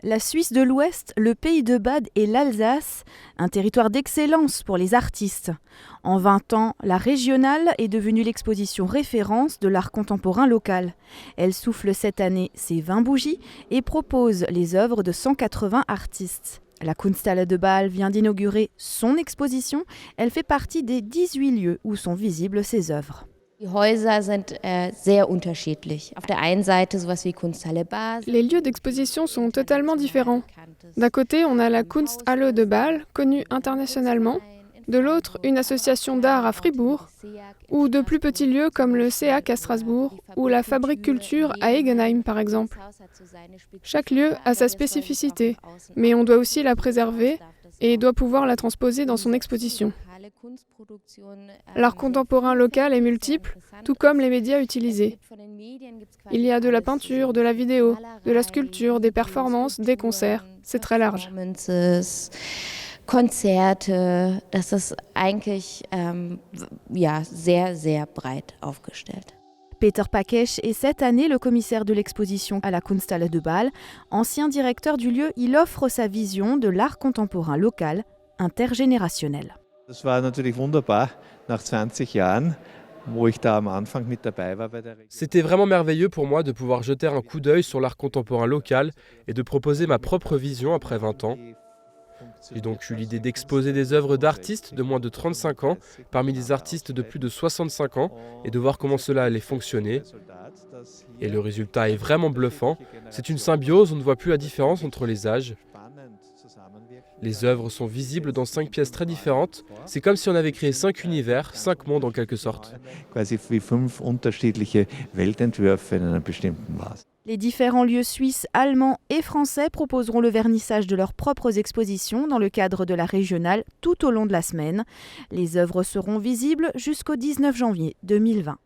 La Suisse de l'Ouest, le Pays de Bade et l'Alsace, un territoire d'excellence pour les artistes. En 20 ans, la régionale est devenue l'exposition référence de l'art contemporain local. Elle souffle cette année ses 20 bougies et propose les œuvres de 180 artistes. La Kunsthalle de Bâle vient d'inaugurer son exposition. Elle fait partie des 18 lieux où sont visibles ses œuvres. Die Häuser sind sehr unterschiedlich. Auf der einen Seite sowas wie Kunsthalle Basel. Les lieux d'exposition sont totalement différents. D'un côté, on a la Kunsthalle de Bâle, connue internationalement. De l'autre, une association d'art à Fribourg, ou de plus petits lieux comme le CEAC à Strasbourg, ou la Fabrique Culture à Egenheim par exemple. Chaque lieu a sa spécificité, mais on doit aussi la préserver et doit pouvoir la transposer dans son exposition. L'art contemporain local est multiple, tout comme les médias utilisés. Il y a de la peinture, de la vidéo, de la sculpture, des performances, des concerts. C'est très large. Konzerte, das ist eigentlich sehr, sehr breit aufgestellt. Peter Pakesh est cette année le commissaire de l'exposition à la Kunsthalle de Bâle. Ancien directeur du lieu, il offre sa vision de l'art contemporain local, intergénérationnel. Das war natürlich wunderbar, nach 20 Jahren, wo ich da am Anfang mit dabei war bei der Region. C'était vraiment merveilleux pour moi de pouvoir jeter un coup d'œil sur l'art contemporain local et de proposer ma propre vision après 20 ans. J'ai donc eu l'idée d'exposer des œuvres d'artistes de moins de 35 ans parmi des artistes de plus de 65 ans et de voir comment cela allait fonctionner. Et le résultat est vraiment bluffant. C'est une symbiose, on ne voit plus la différence entre les âges. Les œuvres sont visibles dans 5 pièces très différentes. C'est comme si on avait créé 5 univers, 5 mondes en quelque sorte. Quasi wie 5 unterschiedliche Weltentwürfe in einer bestimmten Maß. Les différents lieux suisses, allemands et français proposeront le vernissage de leurs propres expositions dans le cadre de la régionale tout au long de la semaine. Les œuvres seront visibles jusqu'au 19 janvier 2020.